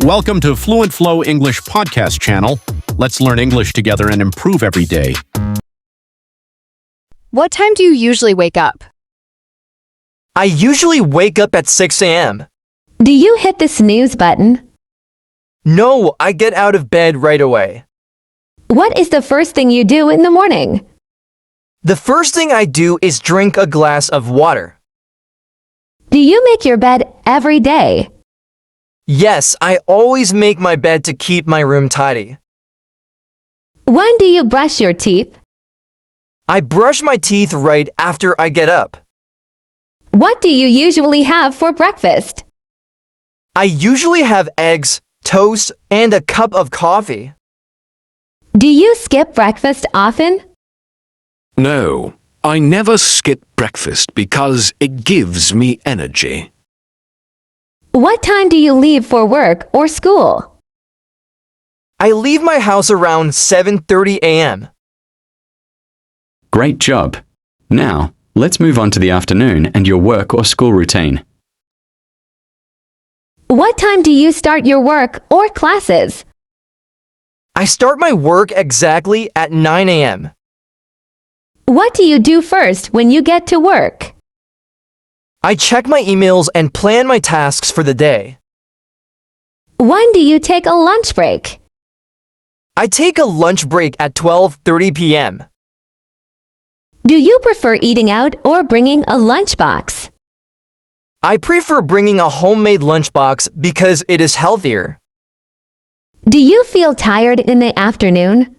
Welcome to Fluent Flow English podcast channel. Let's learn English together and improve every day. What time do you usually wake up? I usually wake up at 6 a.m. Do you hit the snooze button? No, I get out of bed right away. What is the first thing you do in the morning? The first thing I do is drink a glass of water. Do you make your bed every day? Yes, I always make my bed to keep my room tidy. When do you brush your teeth? I brush my teeth right after I get up. What do you usually have for breakfast? I usually have eggs, toast, and a cup of coffee. Do you skip breakfast often? No, I never skip breakfast because it gives me energy. What time do you leave for work or school? I leave my house around 7:30 a.m. Great job. Now, let's move on to the afternoon and your work or school routine. What time do you start your work or classes? I start my work exactly at 9 a.m. What do you do first when you get to work? I check my emails and plan my tasks for the day. When do you take a lunch break? I take a lunch break at 12:30 p.m. Do you prefer eating out or bringing a lunchbox? I prefer bringing a homemade lunchbox because it is healthier. Do you feel tired in the afternoon?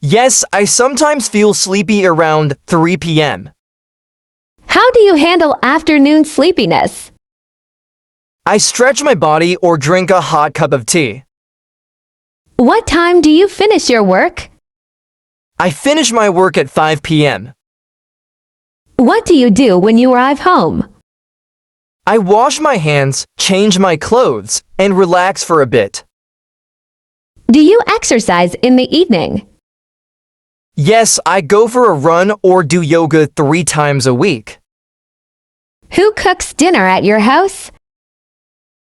Yes, I sometimes feel sleepy around 3 p.m. How do you handle afternoon sleepiness? I stretch my body or drink a hot cup of tea. What time do you finish your work? I finish my work at 5 p.m. What do you do when you arrive home? I wash my hands, change my clothes, and relax for a bit. Do you exercise in the evening? Yes, I go for a run or do yoga 3 times a week. Who cooks dinner at your house?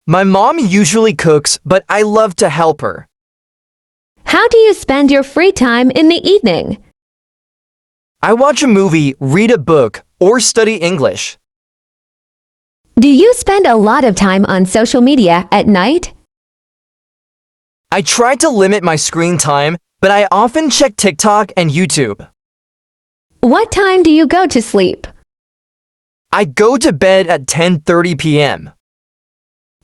My mom usually cooks, but I love to help her. How do you spend your free time in the evening? I watch a movie, read a book, or study English. Do you spend a lot of time on social media at night? I try to limit my screen time, but I often check TikTok and YouTube. What time do you go to sleep? I go to bed at 10:30 p.m.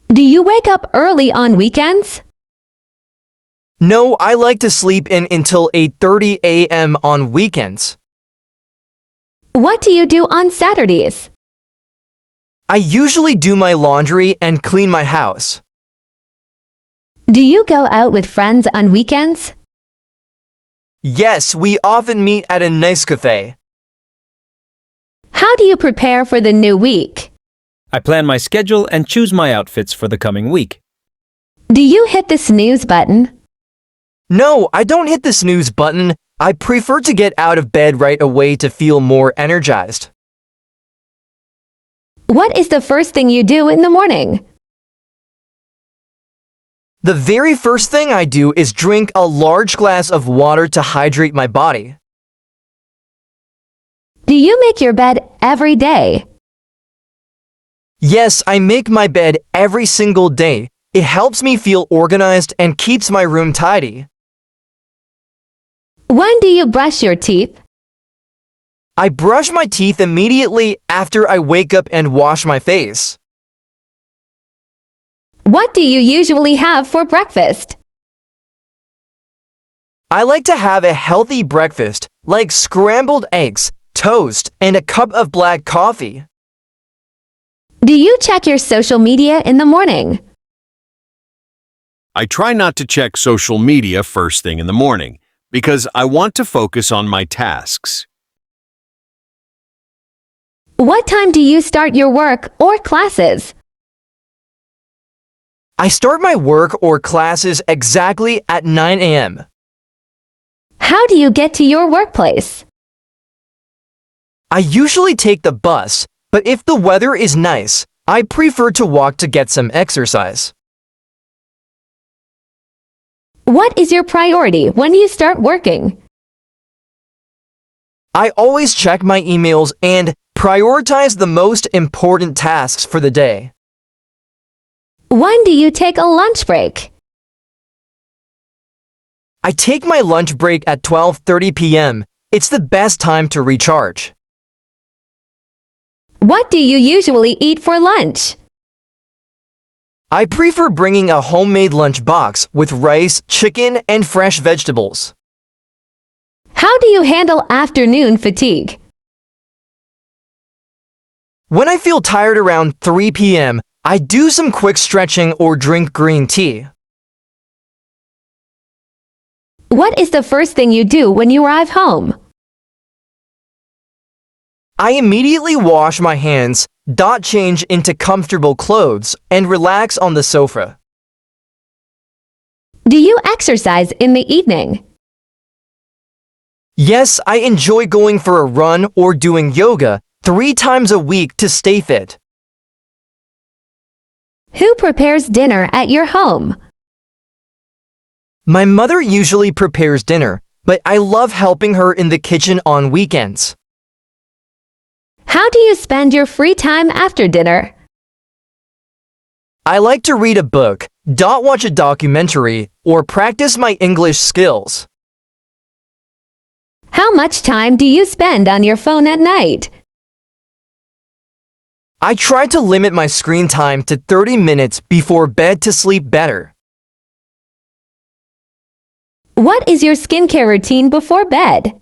Do you wake up early on weekends? No, I like to sleep in until 8:30 a.m. on weekends. What do you do on Saturdays? I usually do my laundry and clean my house. Do you go out with friends on weekends? Yes, we often meet at a nice cafe. How do you prepare for the new week? I plan my schedule and choose my outfits for the coming week. Do you hit the snooze button? No, I don't hit the snooze button. I prefer to get out of bed right away to feel more energized. What is the first thing you do in the morning? The very first thing I do is drink a large glass of water to hydrate my body. Do you make your bed every day? Yes, I make my bed every single day. It helps me feel organized and keeps my room tidy. When do you brush your teeth? I brush my teeth immediately after I wake up and wash my face. What do you usually have for breakfast? I like to have a healthy breakfast, like scrambled eggs, toast, and a cup of black coffee. Do you check your social media in the morning? I try not to check social media first thing in the morning because I want to focus on my tasks. What time do you start your work or classes? I start my work or classes exactly at 9 a.m. How do you get to your workplace? I usually take the bus, but if the weather is nice, I prefer to walk to get some exercise. What is your priority when you start working? I always check my emails and prioritize the most important tasks for the day. When do you take a lunch break? I take my lunch break at 12:30 p.m. It's the best time to recharge. What do you usually eat for lunch? I prefer bringing a homemade lunch box with rice, chicken, and fresh vegetables. How do you handle afternoon fatigue? When I feel tired around 3 p.m., I do some quick stretching or drink green tea. What is the first thing you do when you arrive home? I immediately wash my hands, change into comfortable clothes, and relax on the sofa. Do you exercise in the evening? Yes, I enjoy going for a run or doing yoga 3 times a week to stay fit. Who prepares dinner at your home? My mother usually prepares dinner, but I love helping her in the kitchen on weekends. How do you spend your free time after dinner? I like to read a book, watch a documentary, or practice my English skills. How much time do you spend on your phone at night? I try to limit my screen time to 30 minutes before bed to sleep better. What is your skincare routine before bed?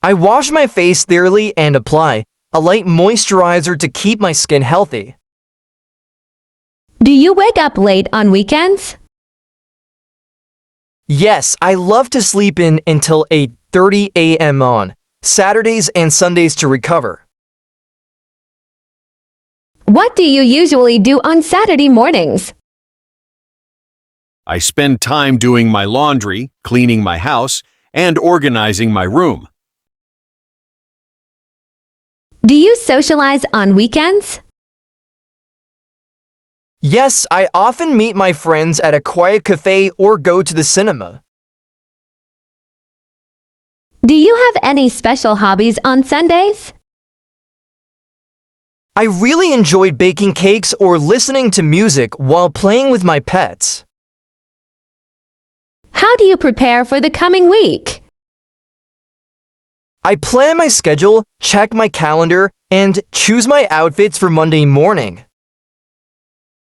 I wash my face thoroughly and apply a light moisturizer to keep my skin healthy. Do you wake up late on weekends? Yes, I love to sleep in until 8:30 a.m. on Saturdays and Sundays to recover. What do you usually do on Saturday mornings? I spend time doing my laundry, cleaning my house, and organizing my room. Do you socialize on weekends? Yes, I often meet my friends at a quiet cafe or go to the cinema. Do you have any special hobbies on Sundays? I really enjoy baking cakes or listening to music while playing with my pets. How do you prepare for the coming week? I plan my schedule, check my calendar, and choose my outfits for Monday morning.